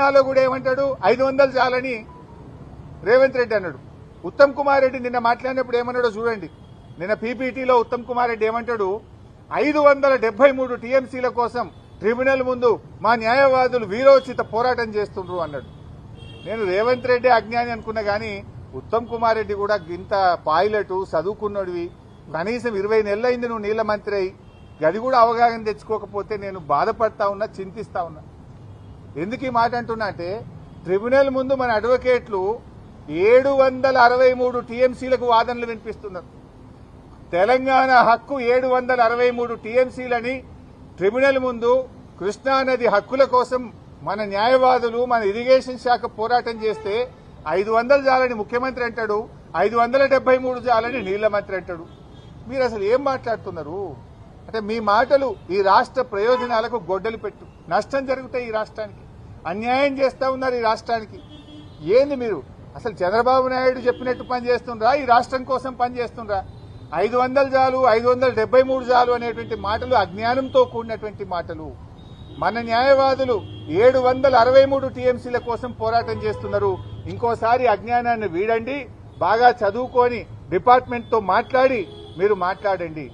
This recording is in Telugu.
తెలంగాణలో కూడా ఏమంటాడు 500 చాలని రేవంత్ రెడ్డి అన్నాడు. ఉత్తమ్ కుమార్ రెడ్డి నిన్న మాట్లాడినప్పుడు ఏమన్నాడో చూడండి. నిన్న పీపీటీలో ఉత్తమ్ కుమార్ రెడ్డి ఏమంటాడు, 573 టీఎంసీల కోసం ట్రిబ్యునల్ ముందు మా న్యాయవాదులు వీరోచిత పోరాటం చేస్తుండ్రు అన్నాడు. నేను రేవంత్ రెడ్డి అజ్ఞాని అనుకున్నా గానీ ఉత్తమ్ కుమార్ రెడ్డి కూడా ఇంత పైలట్ చదువుకున్నోడివి, కనీసం 20 నెలలైంది నువ్వు నీళ్ల మంత్రి అయి, గది కూడా అవగాహన తెచ్చుకోకపోతే నేను బాధపడతా ఉన్నా, చింతిస్తా ఉన్నా. ఎందుకు ఈ మాట అంటున్నా అంటే, ట్రిబ్యునల్ ముందు మన అడ్వకేట్లు 763 టీఎంసీలకు వాదనలు వినిపిస్తున్నారు. తెలంగాణ హక్కు 763 టీఎంసీలని ట్రిబ్యునల్ ముందు కృష్ణానది హక్కుల కోసం మన న్యాయవాదులు, మన ఇరిగేషన్ శాఖ పోరాటం చేస్తే 500 చాలని ముఖ్యమంత్రి అంటాడు, 573 చాలని నీళ్ల మంత్రి అంటాడు. మీరు అసలు ఏం మాట్లాడుతున్నారు? అంటే మీ మాటలు ఈ రాష్ట్ర ప్రయోజనాలకు గొడ్డలు పెట్టు. నష్టం జరుగుతాయి, ఈ రాష్ట్రానికి అన్యాయం చేస్తా ఉన్నారు. ఈ రాష్ట్రానికి ఏంది మీరు అసలు చంద్రబాబు నాయుడు చెప్పినట్టు పని చేస్తుండ్రా, ఈ రాష్ట్రం కోసం పని చేస్తుండ్రా? 500 చాలు, 573 చాలు అనేటువంటి మాటలు అజ్ఞానంతో కూడినటువంటి మాటలు. మన న్యాయవాదులు 763 టీఎంసీల కోసం పోరాటం చేస్తున్నారు. ఇంకోసారి అజ్ఞానాన్ని వీడండి, బాగా చదువుకొని డిపార్ట్మెంట్ తో మాట్లాడి మీరు మాట్లాడండి.